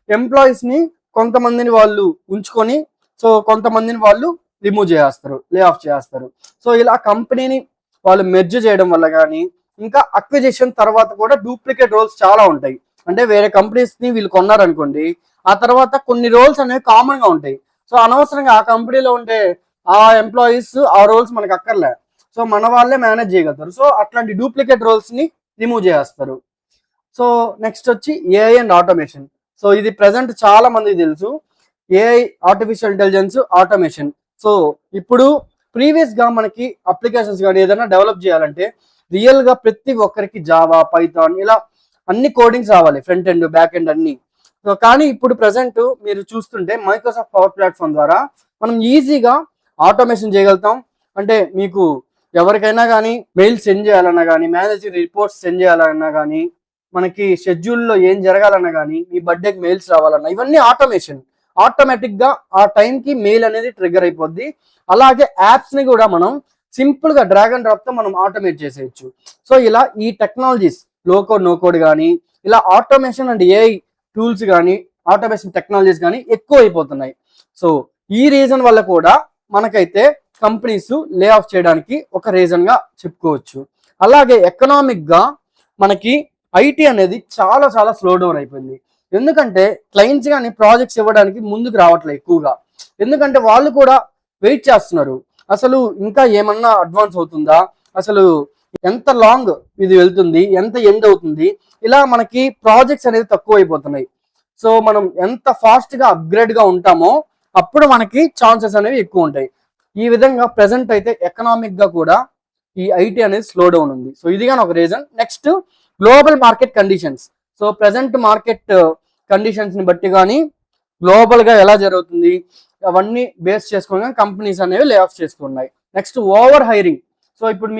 ఎంప్లాయీస్ ని కొంతమందిని వాళ్ళు ఉంచుకొని సో కొంతమందిని వాళ్ళు రిమూవ్ చేస్తారు, లే ఆఫ్ చేస్తారు. సో ఇలా కంపెనీని వాళ్ళు మెర్జ్ చేయడం వల్ల కానీ ఇంకా అక్విజిషన్ తర్వాత కూడా డూప్లికేట్ రోల్స్ చాలా ఉంటాయి. అంటే వేరే కంపెనీస్ ని వీళ్ళు కొన్నారనుకోండి, ఆ తర్వాత కొన్ని రోల్స్ అనేవి కామన్ గా ఉంటాయి. సో అనవసరంగా ఆ కంపెనీలో ఉండే ఆ ఎంప్లాయీస్ ఆ రోల్స్ మనకు అక్కర్లే, సో మన వాళ్ళే మేనేజ్ చేయగలుగుతారు. సో అట్లాంటి డూప్లికేట్ రోల్స్ ని రిమూవ్ చేస్తారు. సో నెక్స్ట్ వచ్చి ఏఐ అండ్ ఆటోమేషన్. సో ఇది ప్రెసెంట్ చాలా మందికి తెలుసు, AI artificial intelligence automation. So ఇప్పుడు ప్రీవియస్ గా మనకి అప్లికేషన్స్ కానీ ఏదైనా డెవలప్ చేయాలంటే రియల్ గా ప్రతి ఒక్కరికి జావా, పైథాన్ ఇలా అన్ని కోడింగ్స్ రావాలి, ఫ్రంట్ ఎండ్ బ్యాక్ ఎండ్ అన్ని. సో కానీ ఇప్పుడు ప్రెసెంట్ మీరు చూస్తుంటే మైక్రోసాఫ్ట్ పవర్ ప్లాట్ఫామ్ ద్వారా మనం ఈజీగా ఆటోమేషన్ చేయగలుగుతాం. అంటే మీకు ఎవరికైనా కానీ మెయిల్ సెండ్ చేయాలన్నా కానీ, మేనేజర్ రిపోర్ట్స్ సెండ్ చేయాలన్నా కానీ, మనకి షెడ్యూల్లో ఏం జరగాలన్నా కానీ, మీ బర్త్డేకి మెయిల్స్ రావాలన్నా ఇవన్నీ ఆటోమేషన్. ఆటోమేటిక్ గా ఆ టైంకి మెయిల్ అనేది ట్రిగ్గర్ అయిపోద్ది. అలాగే యాప్స్ ని కూడా మనం సింపుల్ గా డ్రాగ్ అండ్ డ్రాప్ తో మనం ఆటోమేట్ చేసేయచ్చు. సో ఇలా ఈ టెక్నాలజీస్ లో కోడ్, నో కోడ్ కానీ ఇలా ఆటోమేషన్ అండ్ ఏఐ టూల్స్ కానీ ఆటోమేషన్ టెక్నాలజీస్ కానీ ఎక్కువ అయిపోతున్నాయి. సో ఈ రీజన్ వల్ల కూడా మనకైతే కంపెనీస్ లే ఆఫ్ చేయడానికి ఒక రీజన్ గా చెప్పుకోవచ్చు. అలాగే ఎకనామిక్ గా మనకి ఐటీ అనేది చాలా స్లో డౌన్ అయిపోయింది. ఎందుకంటే క్లయింట్స్ కానీ ప్రాజెక్ట్స్ ఇవ్వడానికి ముందుకు రావట్లేదు ఎక్కువగా. ఎందుకంటే వాళ్ళు కూడా వెయిట్ చేస్తున్నారు, అసలు ఇంకా ఏమన్నా అడ్వాన్స్ అవుతుందా, అసలు ఎంత లాంగ్ ఇది వెళ్తుంది, ఎంత ఎండ్ అవుతుంది, ఇలా మనకి ప్రాజెక్ట్స్ అనేది తక్కువ అయిపోతున్నాయి. సో మనం ఎంత ఫాస్ట్ గా అప్గ్రేడ్ గా ఉంటామో అప్పుడు మనకి ఛాన్సెస్ అనేవి ఎక్కువ ఉంటాయి. ఈ విధంగా ప్రెసెంట్ అయితే ఎకనామిక్ గా కూడా ఈ ఐటీ అనేది స్లో డౌన్ ఉంది. సో ఇది కానీ ఒక reason. Next global market conditions. So present market conditions ని బట్టి కానీ గ్లోబల్ గా ఎలా జరుగుతుంది అవన్నీ బేస్ చేసుకుని కంపెనీస్ అనేవి లే ఆఫ్ చేస్తున్నాయి. Next over hiring. సో ఇప్పుడు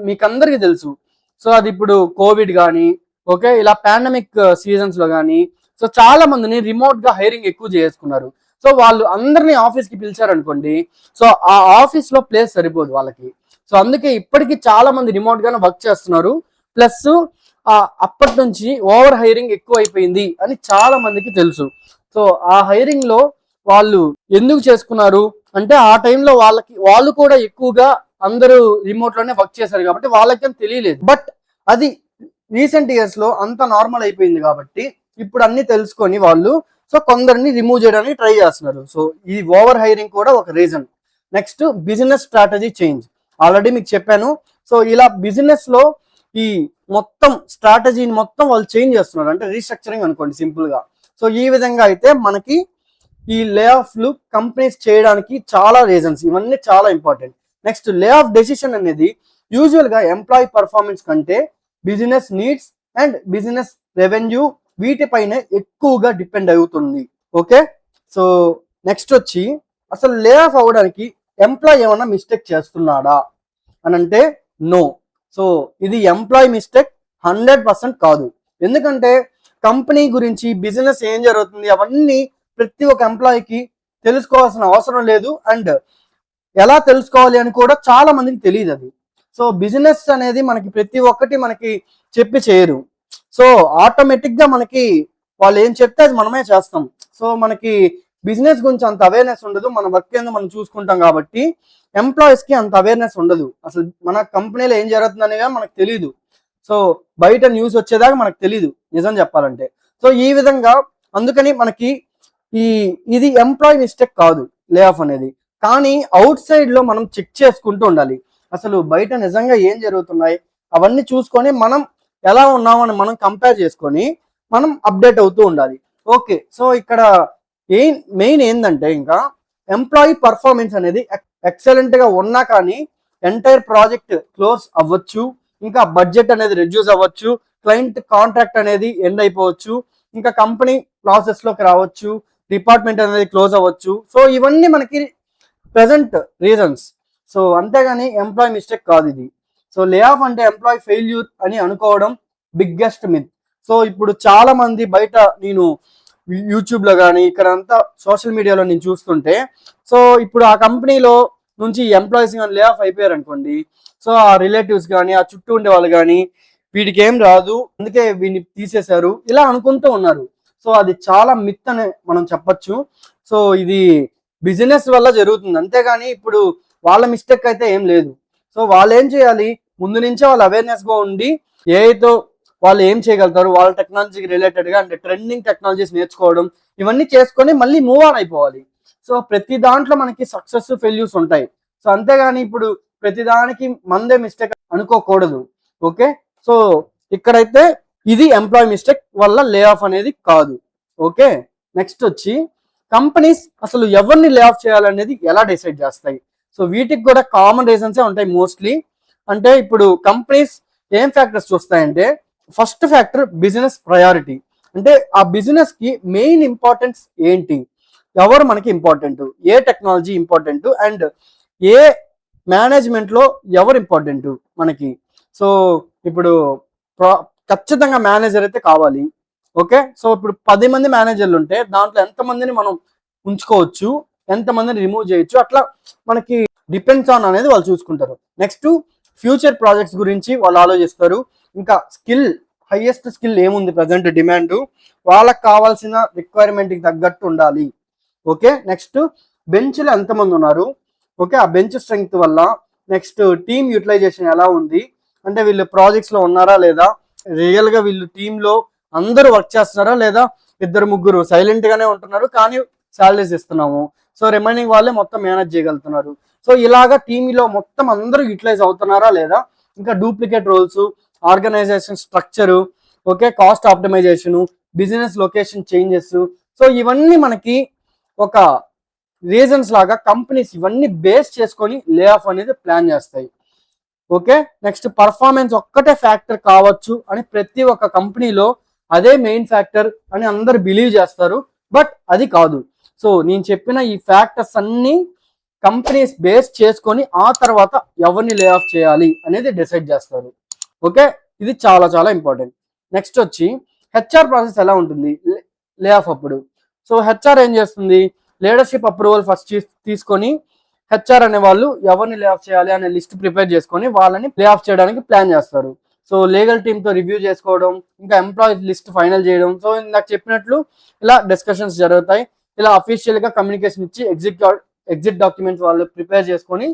మీకు అందరికీ తెలుసు, సో అది ఇప్పుడు కోవిడ్ కానీ ఓకే ఇలా పాండమిక్ సీజన్స్ లో కానీ సో చాలా మందిని రిమోట్ గా హైరింగ్ ఎక్కువ చేసుకున్నారు. సో వాళ్ళు అందరినీ ఆఫీస్ కి పిలిచారనుకోండి, సో ఆ ఆఫీస్ లో ప్లేస్ సరిపోదు వాళ్ళకి. సో అందుకే ఇప్పటికీ చాలా మంది రిమోట్ గానే వర్క్ చేస్తున్నారు. ప్లస్ అప్పటి నుంచి ఓవర్ హైరింగ్ ఎక్కువ అయిపోయింది అని చాలా మందికి తెలుసు. సో ఆ హైరింగ్ లో వాళ్ళు ఎందుకు చేసుకున్నారు అంటే ఆ టైంలో వాళ్ళు కూడా ఎక్కువగా అందరూ రిమోట్ లోనే వర్క్ చేశారు కాబట్టి వాళ్ళకేం తెలియలేదు. బట్ అది రీసెంట్ ఇయర్స్ లో అంత నార్మల్ అయిపోయింది కాబట్టి ఇప్పుడు అన్ని తెలుసుకొని వాళ్ళు సో కొందరిని రిమూవ్ చేయడానికి ట్రై చేస్తున్నారు. సో ఈ ఓవర్ హైరింగ్ కూడా ఒక reason. Next business strategy change. Already మీకు చెప్పాను. సో ఇలా బిజినెస్ లో ఈ మొత్తం స్ట్రాటజీని మొత్తం వాళ్ళు చేంజ్ చేస్తున్నారు, అంటే రీస్ట్రక్చరింగ్ అనుకోండి సింపుల్ గా. సో ఈ విధంగా అయితే మనకి ఈ లే ఆఫ్లు కంపెనీస్ చేయడానికి చాలా రీజన్స్, ఇవన్నీ చాలా important. Next lay off decision అనేది యూజువల్ గా ఎంప్లాయీ పర్ఫార్మెన్స్ కంటే business needs and business revenue వీటిపైన ఎక్కువగా డిపెండ్ అవుతుంది. ఓకే, సో నెక్స్ట్ వచ్చి అసలు లే ఆఫ్ అవ్వడానికి ఎంప్లాయీ ఏమన్నా మిస్టేక్ చేస్తున్నాడా అని అంటే నో. సో ఇది ఎంప్లాయీ మిస్టేక్ 100% కాదు. ఎందుకంటే కంపెనీ గురించి బిజినెస్ ఏం జరుగుతుంది అవన్నీ ప్రతి ఒక్క ఎంప్లాయీకి తెలుసుకోవాల్సిన అవసరం లేదు. అండ్ ఎలా తెలుసుకోవాలి అని కూడా చాలా మందికి తెలియదు అది. సో బిజినెస్ అనేది మనకి ప్రతి ఒక్కటి మనకి చెప్పి చేయరు. సో ఆటోమేటిక్ గా మనకి వాళ్ళు ఏం చెప్తే అది మనమే చేస్తాం. సో మనకి బిజినెస్ గురించి అంత అవేర్నెస్ ఉండదు. మన వర్క్ ఏందో మనం చూసుకుంటాం కాబట్టి ఎంప్లాయీస్ కి అంత అవేర్నెస్ ఉండదు. అసలు మన కంపెనీలో ఏం జరుగుతుంది అనేది మనకు తెలియదు. సో బయట న్యూస్ వచ్చేదాకా మనకు తెలియదు నిజం చెప్పాలంటే. సో ఈ విధంగా అందుకని మనకి ఇది ఎంప్లాయీ మిస్టేక్ కాదు లే ఆఫ్ అనేది. కానీ అవుట్ సైడ్ లో మనం చెక్ చేసుకుంటూ ఉండాలి. అసలు బయట నిజంగా ఏం జరుగుతున్నాయి అవన్నీ చూసుకొని మనం ఎలా ఉన్నామని మనం కంపేర్ చేసుకొని మనం అప్డేట్ అవుతూ ఉండాలి. ఓకే, సో ఇక్కడ మెయిన్ ఏంటంటే ఇంకా ఎంప్లాయీ పర్ఫార్మెన్స్ అనేది ఎక్సలెంట్ గా ఉన్నా కానీ ఎంటైర్ ప్రాజెక్ట్ క్లోజ్ అవ్వచ్చు, ఇంకా బడ్జెట్ అనేది రెడ్యూస్ అవ్వచ్చు, క్లయింట్ కాంట్రాక్ట్ అనేది ఎండ్ అయిపోవచ్చు, ఇంకా కంపెనీ లాసెస్ లోకి రావచ్చు, డిపార్ట్మెంట్ అనేది క్లోజ్ అవ్వచ్చు. సో ఇవన్నీ మనకి ప్రెసెంట్ రీజన్స్. సో అంతేగాని ఎంప్లాయీ మిస్టేక్ కాదు ఇది. సో లే ఆఫ్ అంటే ఎంప్లాయీ ఫెయిల్యూర్ అని అనుకోవడం బిగ్గెస్ట్ మిత్. సో ఇప్పుడు చాలా మంది బయట నేను యూట్యూబ్ లో కానీ ఇక్కడ అంతా సోషల్ మీడియాలో నేను చూస్తుంటే, సో ఇప్పుడు ఆ కంపెనీలో నుంచి ఎంప్లాయీస్ కానీ లే ఆఫ్ అయిపోయారు అనుకోండి, సో ఆ రిలేటివ్స్ కానీ ఆ చుట్టూ ఉండే వాళ్ళు కానీ వీడికి ఏం రాదు అందుకే వీడిని తీసేశారు ఇలా అనుకుంటూ ఉన్నారు. సో అది చాలా మిత్ అని మనం చెప్పొచ్చు. సో ఇది బిజినెస్ వల్ల జరుగుతుంది, అంతేగాని ఇప్పుడు వాళ్ళ మిస్టేక్ అయితే ఏం లేదు. సో వాళ్ళు ఏం చేయాలి, ముందు నుంచే వాళ్ళు అవేర్నెస్ గా ఉండి ఏఐతో వాళ్ళు ఏం చేయగలుగుతారు, వాళ్ళ టెక్నాలజీకి రిలేటెడ్ గా అంటే ట్రెండింగ్ టెక్నాలజీస్ నేర్చుకోవడం ఇవన్నీ చేసుకొని మళ్ళీ మూవ్ ఆన్ అయిపోవాలి. సో ప్రతి దాంట్లో మనకి సక్సెస్ ఫెయిల్యూర్స్ ఉంటాయి. సో అంతేగాని ఇప్పుడు ప్రతి దానికి మందే మిస్టేక్ అనుకోకూడదు. ఓకే, సో ఇక్కడైతే ఇది ఎంప్లాయీ మిస్టేక్ వల్ల లే ఆఫ్ అనేది కాదు. ఓకే, నెక్స్ట్ వచ్చి కంపెనీస్ అసలు ఎవరిని లే ఆఫ్ చేయాలనేది ఎలా డిసైడ్ చేస్తాయి. సో వీటికి కూడా కామన్ రీజన్సే ఉంటాయి మోస్ట్లీ. అంటే ఇప్పుడు కంపెనీస్ ఏం ఫ్యాక్టర్స్ చూస్తాయంటే, ఫస్ట్ ఫ్యాక్టర్ బిజినెస్ ప్రయారిటీ. అంటే ఆ బిజినెస్ కి మెయిన్ ఇంపార్టెన్స్ ఏంటి, ఎవరు మనకి ఇంపార్టెంట్, ఏ టెక్నాలజీ ఇంపార్టెంట్, అండ్ ఏ మేనేజ్మెంట్ లో ఎవరు ఇంపార్టెంట్ మనకి. సో ఇప్పుడు ఖచ్చితంగా మేనేజర్ అయితే కావాలి. ఓకే, సో ఇప్పుడు 10 మంది మేనేజర్లు ఉంటే దాంట్లో ఎంతమందిని మనం ఉంచుకోవచ్చు, ఎంతమందిని రిమూవ్ చేయొచ్చు, అట్లా మనకి డిపెండ్స్ ఆన్ అనేది వాళ్ళు చూసుకుంటారు. నెక్స్ట్ ఫ్యూచర్ ప్రాజెక్ట్స్ గురించి వాళ్ళు ఆలోచిస్తారు. ఇంకా స్కిల్, హైయెస్ట్ స్కిల్ ఏముంది ప్రజెంట్ డిమాండ్, వాళ్ళకి కావాల్సిన రిక్వైర్మెంట్కి తగ్గట్టు ఉండాలి. ఓకే, నెక్స్ట్ బెంచ్లో ఎంతమంది ఉన్నారు, ఓకే ఆ బెంచ్ స్ట్రెంగ్త్ వల్ల. నెక్స్ట్ టీమ్ యూటిలైజేషన్ ఎలా ఉంది, అంటే వీళ్ళు ప్రాజెక్ట్స్ లో ఉన్నారా లేదా, రియల్ గా వీళ్ళు టీమ్ లో అందరూ వర్క్ చేస్తున్నారా లేదా, 2-3 సైలెంట్ గానే ఉంటున్నారు కానీ శాలరీస్ ఇస్తున్నాము, సో రిమైనింగ్ వాళ్ళే మొత్తం మేనేజ్ చేయగలుగుతున్నారు. సో ఇలాగా టీంలో మొత్తం అందరూ యూటిలైజ్ అవుతున్నారా లేదా, ఇంకా duplicate roles, organisation structure, okay cost optimisation, business location changes. So ఇవన్నీ మనకి ఒక రీజన్స్ లాగా కంపెనీస్ ఇవన్నీ బేస్ చేసుకొని లే ఆఫ్ అనేది ప్లాన్ చేస్తాయి. ఓకే, నెక్స్ట్ పర్ఫార్మెన్స్ ఒక్కటే ఫ్యాక్టర్ కావచ్చు అని ప్రతి ఒక్క కంపెనీలో అదే మెయిన్ ఫ్యాక్టర్ అని అందరు బిలీవ్ చేస్తారు, బట్ అది కాదు. సో నేను చెప్పిన ఈ ఫ్యాక్టర్స్ అన్ని కంపెనీస్ బేస్ చేసుకొని ఆ తర్వాత ఎవరిని లే ఆఫ్ చేయాలి అనేది డిసైడ్ చేస్తారు. ఓకే, ఇది చాలా చాలా ఇంపార్టెంట్. నెక్స్ట్ వచ్చి హెచ్ఆర్ ప్రాసెస్ ఎలా ఉంటుంది లే ఆఫ్ అప్పుడు. సో హెచ్ఆర్ ఏం చేస్తుంది, లీడర్షిప్ అప్రూవల్ ఫస్ట్ తీసుకొని హెచ్ఆర్ అనే వాళ్ళు ఎవరిని లే ఆఫ్ చేయాలి అనే లిస్ట్ ప్రిపేర్ చేసుకొని వాళ్ళని లే ఆఫ్ చేయడానికి ప్లాన్ చేస్తారు. సో లీగల్ టీమ్ తో రివ్యూ చేసుకోవడం, ఇంకా ఎంప్లాయీస్ లిస్ట్ ఫైనల్ చేయడం. సో నాకు చెప్పినట్లు ఇలా డిస్కషన్స్ జరుగుతాయి. ఇలా అఫీషియల్ గా కమ్యూనికేషన్ ఇచ్చి ఎగ్జిట్ డాక్యుమెంట్స్ వాళ్ళు ప్రిపేర్ చేసుకొని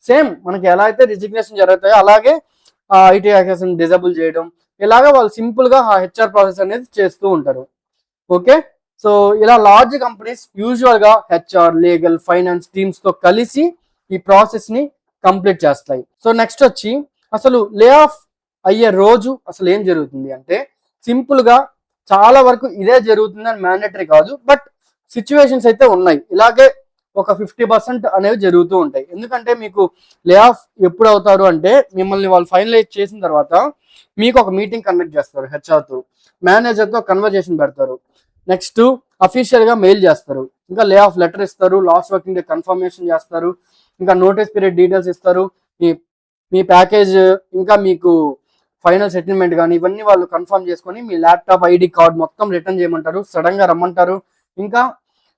సేమ్ మనకి ఎలా అయితే రిజిగ్నేషన్ జరుగుతాయో అలాగే ఐటీ హ్యాకర్స్ డిజేబుల్ చేయడం, ఇలాగా వాళ్ళు సింపుల్ గా హెచ్ఆర్ ప్రాసెస్ అనేది చేస్తూ ఉంటారు. ఓకే, సో ఇలా లార్జ్ కంపెనీస్ యూజువల్ గా హెచ్ఆర్, లీగల్, ఫైనాన్స్ టీమ్స్ తో కలిసి ఈ ప్రాసెస్ ని కంప్లీట్ చేస్తాయి. సో నెక్స్ట్ వచ్చి అసలు లే ఆఫ్ అయ్యే రోజు అసలు ఏం జరుగుతుంది అంటే, సింపుల్ గా చాలా వరకు ఇదే జరుగుతుంది అని మ్యాండేటరీ కాదు, బట్ సిచ్యువేషన్స్ అయితే ఉన్నాయి. ఇలాగే ఒక 50% అనేవి జరుగుతూ ఉంటాయి. ఎందుకంటే మీకు లే ఆఫ్ ఎప్పుడు అవుతారు అంటే, మిమ్మల్ని వాళ్ళు ఫైనలైజ్ చేసిన తర్వాత మీకు ఒక మీటింగ్ కండక్ట్ చేస్తారు, హెచ్ఆర్తో మేనేజర్తో కన్వర్జేషన్ పెడతారు, నెక్స్ట్ అఫీషియల్ గా మెయిల్ చేస్తారు, ఇంకా లే ఆఫ్ లెటర్ ఇస్తారు, లాస్ట్ వర్కింగ్ డే కన్ఫర్మేషన్ చేస్తారు, ఇంకా నోటీస్ పీరియడ్ డీటెయిల్స్ ఇస్తారు, మీ ప్యాకేజ్, ఇంకా మీకు ఫైనల్ సెటిల్మెంట్ కానీ ఇవన్నీ వాళ్ళు కన్ఫర్మ్ చేసుకొని మీ ల్యాప్టాప్ ఐడి కార్డ్ మొత్తం రిటర్న్ చేయమంటారు, సడన్ గా రమ్మంటారు. ఇంకా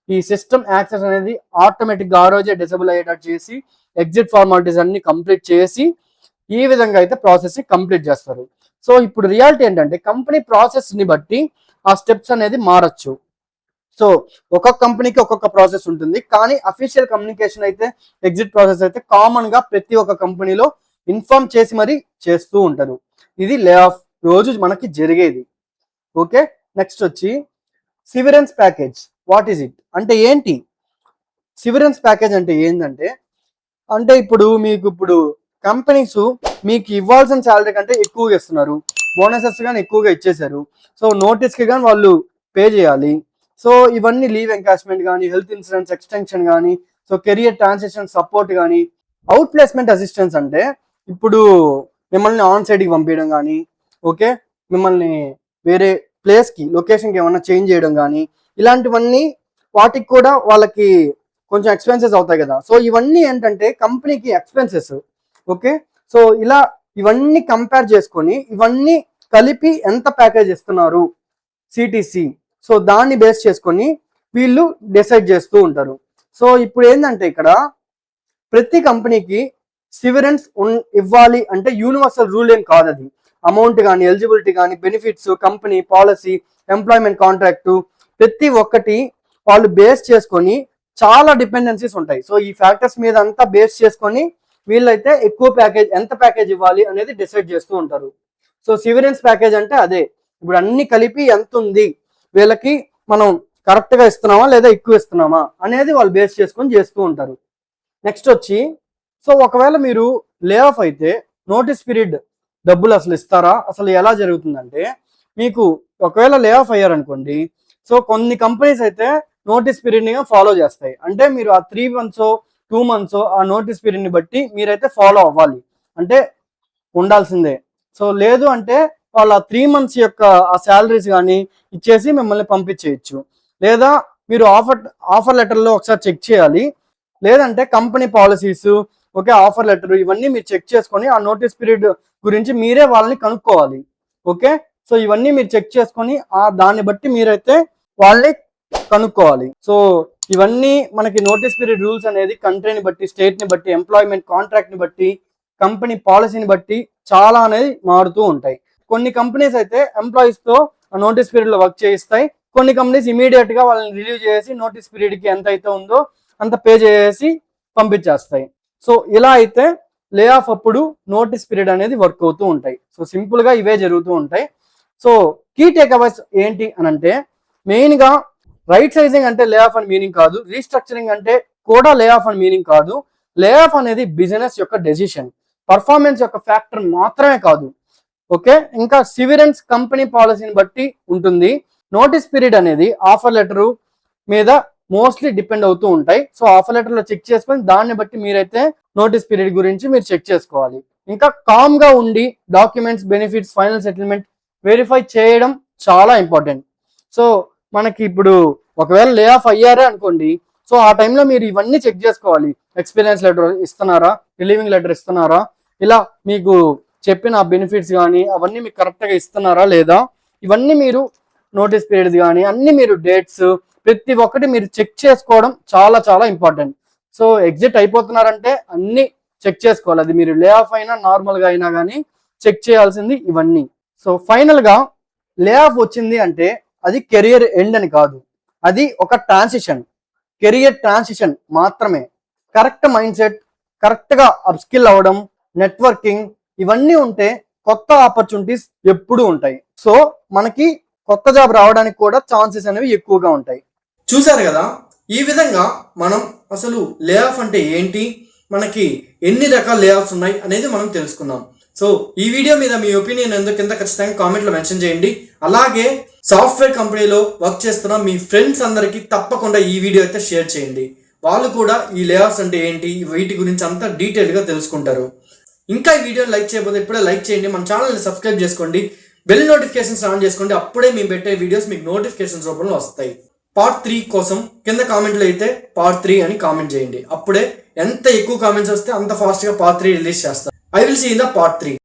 ఈ సిస్టమ్ యాక్సెస్ అనేది ఆటోమేటిక్ గా ఆ రోజే డిసేబుల్ అయ్యేటట్టు చేసి ఎగ్జిట్ ఫార్మాలిటీస్ అన్ని కంప్లీట్ చేసి ఈ విధంగా అయితే ప్రాసెస్ ని కంప్లీట్ చేస్తారు. సో ఇప్పుడు రియాలిటీ ఏంటంటే, కంపెనీ ప్రాసెస్ ని బట్టి ఆ స్టెప్స్ అనేది మారచ్చు. సో ఒక్కొక్క కంపెనీకి ఒక్కొక్క ప్రాసెస్ ఉంటుంది, కానీ అఫీషియల్ కమ్యూనికేషన్ అయితే ఎగ్జిట్ ప్రాసెస్ అయితే కామన్ గా ప్రతి ఒక్క కంపెనీలో ఇన్ఫార్మ్ చేసి మరీ చేస్తూ ఉంటారు. ఇది లే ఆఫ్ రోజు మనకి జరిగేది. ఓకే, నెక్స్ట్ వచ్చి సివిరెన్స్ ప్యాకేజ్. వాట్ ఈస్ ఇట్ అంటే ఏంటి? సివిరెన్స్ ప్యాకేజ్ అంటే ఏంటంటే, ఇప్పుడు కంపెనీస్ మీకు ఇవ్వాల్సిన శాలరీ కంటే ఎక్కువగా ఇస్తున్నారు, బోనసెస్ కానీ ఎక్కువగా ఇచ్చేసారు, సో నోటీస్ కి కానీ వాళ్ళు పే చేయాలి. సో ఇవన్నీ లీవ్ ఎంకాష్మెంట్ కానీ, హెల్త్ ఇన్సూరెన్స్ ఎక్స్టెన్షన్ కానీ, సో కెరియర్ ట్రాన్సిషన్ సపోర్ట్ కానీ, అవుట్ ప్లేస్మెంట్ అసిస్టెన్స్ అంటే ఇప్పుడు మిమ్మల్ని ఆన్ సైడ్కి పంపించడం కానీ, ఓకే, మిమ్మల్ని వేరే ప్లేస్కి లొకేషన్కి ఏమన్నా చేంజ్ చేయడం కానీ, ఇలాంటివన్నీ వాటికి కూడా వాళ్ళకి కొంచెం ఎక్స్పెన్సెస్ అవుతాయి కదా. సో ఇవన్నీ ఏంటంటే కంపెనీకి ఎక్స్పెన్సెస్. ఓకే, సో ఇలా ఇవన్నీ కంపేర్ చేసుకొని ఇవన్నీ కలిపి ఎంత ప్యాకేజ్ ఇస్తున్నారు సిటిసి, సో దాన్ని బేస్ చేసుకొని వీళ్ళు డిసైడ్ చేస్తూ ఉంటారు. సో ఇప్పుడు ఏంటంటే ఇక్కడ ప్రతి కంపెనీకి సివిరెన్స్ ఇవ్వాలి అంటే యూనివర్సల్ రూల్ ఏం కాదు. అది అమౌంట్ కానీ, ఎలిజిబిలిటీ కానీ, benefits, company policy, employment contract, ప్రతి ఒక్కటి వాళ్ళు బేస్ చేసుకొని చాలా డిపెండెన్సీస్ ఉంటాయి. సో ఈ ఫ్యాక్టర్స్ మీద అంతా బేస్ చేసుకొని వీళ్ళైతే ఎక్కువ ప్యాకేజ్, ఎంత ప్యాకేజ్ ఇవ్వాలి అనేది డిసైడ్ చేస్తూ ఉంటారు. సో సివిరెన్స్ ప్యాకేజ్ అంటే అదే, ఇప్పుడు అన్ని కలిపి ఎంత ఉంది, వీళ్ళకి మనం కరెక్ట్ గా ఇస్తున్నామా లేదా ఎక్కువ ఇస్తున్నామా అనేది వాళ్ళు బేస్ చేసుకొని చేస్తూ ఉంటారు. నెక్స్ట్ వచ్చి, సో ఒకవేళ మీరు లే ఆఫ్ అయితే నోటీస్ పీరియడ్ డబ్బులు అసలు ఇస్తారా, అసలు ఎలా జరుగుతుందంటే, మీకు ఒకవేళ లే ఆఫ్ అయ్యారనుకోండి, సో కొన్ని కంపెనీస్ అయితే నోటీస్ పీరియడ్ ని ఫాలో చేస్తాయి. అంటే మీరు ఆ 3 months 2 months ఆ నోటీస్ పీరియడ్ ని బట్టి మీరైతే ఫాలో అవ్వాలి, అంటే ఉండాల్సిందే. సో లేదు అంటే వాళ్ళు ఆ 3 months యొక్క ఆ శాలరీస్ కానీ ఇచ్చేసి మిమ్మల్ని పంపించేయచ్చు, లేదా మీరు ఆఫర్ లెటర్లో ఒకసారి చెక్ చేయాలి, లేదంటే company policies, okay, offer letter ఇవన్నీ మీరు చెక్ చేసుకొని ఆ నోటీస్ పీరియడ్ గురించి మీరే వాళ్ళని కనుక్కోవాలి. ఓకే, సో ఇవన్నీ మీరు చెక్ చేసుకొని దాన్ని బట్టి మీరైతే వాళ్ళని కనుక్కోవాలి. సో ఇవన్నీ మనకి నోటీస్ పీరియడ్ రూల్స్ అనేది కంట్రీని బట్టి, స్టేట్ ని బట్టి, ఎంప్లాయ్మెంట్ కాంట్రాక్ట్ ని బట్టి, కంపెనీ పాలసీని బట్టి చాలా అనేది మారుతూ ఉంటాయి. కొన్ని కంపెనీస్ అయితే ఎంప్లాయీస్ తో నోటీస్ పీరియడ్ లో వర్క్ చేయిస్తాయి, కొన్ని కంపెనీస్ ఇమీడియట్ గా వాళ్ళని రిలీవ్ చేసి నోటీస్ పీరియడ్ కి ఎంత అయితే ఉందో అంత పే చేసి పంపించేస్తాయి. సో ఇలా అయితే లే ఆఫ్ అప్పుడు నోటీస్ పీరియడ్ అనేది వర్క్ అవుతూ ఉంటాయి. సో సింపుల్ గా ఇవే జరుగుతూ ఉంటాయి. సో కీ టేక్ అవేస్ ఏంటి అని అంటే, మెయిన్ గా రైట్ సైజింగ్ అంటే లే ఆఫ్ అని మీనింగ్ కాదు, రీస్ట్రక్చరింగ్ అంటే కూడా లే ఆఫ్ అని మీనింగ్ కాదు. లే ఆఫ్ అనేది బిజినెస్ యొక్క డెసిషన్, పర్ఫార్మెన్స్ యొక్క ఫ్యాక్టర్ మాత్రమే కాదు. ఓకే, ఇంకా సివిరెన్స్ కంపెనీ పాలసీని బట్టి ఉంటుంది. నోటీస్ పీరియడ్ అనేది ఆఫర్ లెటర్ మీద మోస్ట్లీ డిపెండ్ అవుతూ ఉంటాయి. సో ఆఫర్ లెటర్ లో చెక్ చేసుకొని దాన్ని బట్టి మీరైతే నోటీస్ పీరియడ్ గురించి మీరు చెక్ చేసుకోవాలి. ఇంకా కామ్ గా ఉండి documents, benefits, final settlement verify చేయడం చాలా ఇంపార్టెంట్. సో మనకి ఇప్పుడు ఒకవేళ లే ఆఫ్ అయ్యారే అనుకోండి, సో ఆ టైంలో మీరు ఇవన్నీ చెక్ చేసుకోవాలి. ఎక్స్పీరియన్స్ లెటర్ ఇస్తున్నారా, రిలీవింగ్ లెటర్ ఇస్తున్నారా, ఇలా మీకు చెప్పిన బెనిఫిట్స్ కానీ అవన్నీ మీకు కరెక్ట్గా ఇస్తున్నారా లేదా, ఇవన్నీ మీరు నోటీస్ పీరియడ్ కానీ అన్ని మీరు డేట్స్ ప్రతి ఒక్కటి మీరు చెక్ చేసుకోవడం చాలా చాలా ఇంపార్టెంట్. సో ఎగ్జిట్ అయిపోతున్నారంటే అన్ని చెక్ చేసుకోవాలి. అది మీరు లే ఆఫ్ అయినా నార్మల్గా అయినా కానీ చెక్ చేయాల్సింది ఇవన్నీ. సో ఫైనల్ గా లే ఆఫ్ వచ్చింది అంటే అది కెరియర్ ఎండ్ అని కాదు, అది ఒక ట్రాన్సిషన్, కెరియర్ ట్రాన్సిషన్ మాత్రమే. కరెక్ట్ మైండ్ సెట్, కరెక్ట్గా అప్స్కిల్ అవ్వడం, నెట్వర్కింగ్ ఇవన్నీ ఉంటే కొత్త ఆపర్చునిటీస్ ఎప్పుడూ ఉంటాయి. సో మనకి కొత్త జాబ్ రావడానికి కూడా ఛాన్సెస్ అనేవి ఎక్కువగా ఉంటాయి. చూసారు కదా, ఈ విధంగా మనం అసలు లే ఆఫ్ అంటే ఏంటి, మనకి ఎన్ని రకాల లే ఆఫ్స్ ఉన్నాయి అనేది మనం తెలుసుకుందాం. సో ఈ వీడియో మీద మీ ఒపీనియన్ ఎందుకు కింద ఖచ్చితంగా కామెంట్లో మెన్షన్ చేయండి. అలాగే సాఫ్ట్వేర్ కంపెనీలో వర్క్ చేస్తున్న మీ ఫ్రెండ్స్ అందరికీ తప్పకుండా ఈ వీడియో అయితే షేర్ చేయండి. వాళ్ళు కూడా ఈ లే ఆఫ్స్ అంటే ఏంటి, వీటి గురించి అంతా డీటెయిల్గా తెలుసుకుంటారు. ఇంకా ఈ వీడియోని లైక్ చేయకపోతే ఇప్పుడే లైక్ చేయండి, మన ఛానల్ని సబ్స్క్రైబ్ చేసుకోండి, బెల్ నోటిఫికేషన్స్ ఆన్ చేసుకోండి. అప్పుడే మేము పెట్టే వీడియోస్ మీకు నోటిఫికేషన్స్ రూపంలో వస్తాయి. పార్ట్ 3 కోసం కింద కామెంట్లో అయితే పార్ట్ 3 అని కామెంట్ చేయండి. అప్పుడే ఎంత ఎక్కువ కామెంట్స్ వస్తే అంత ఫాస్ట్గా పార్ట్ 3 రిలీజ్ చేస్తాం. I will see in the part 3.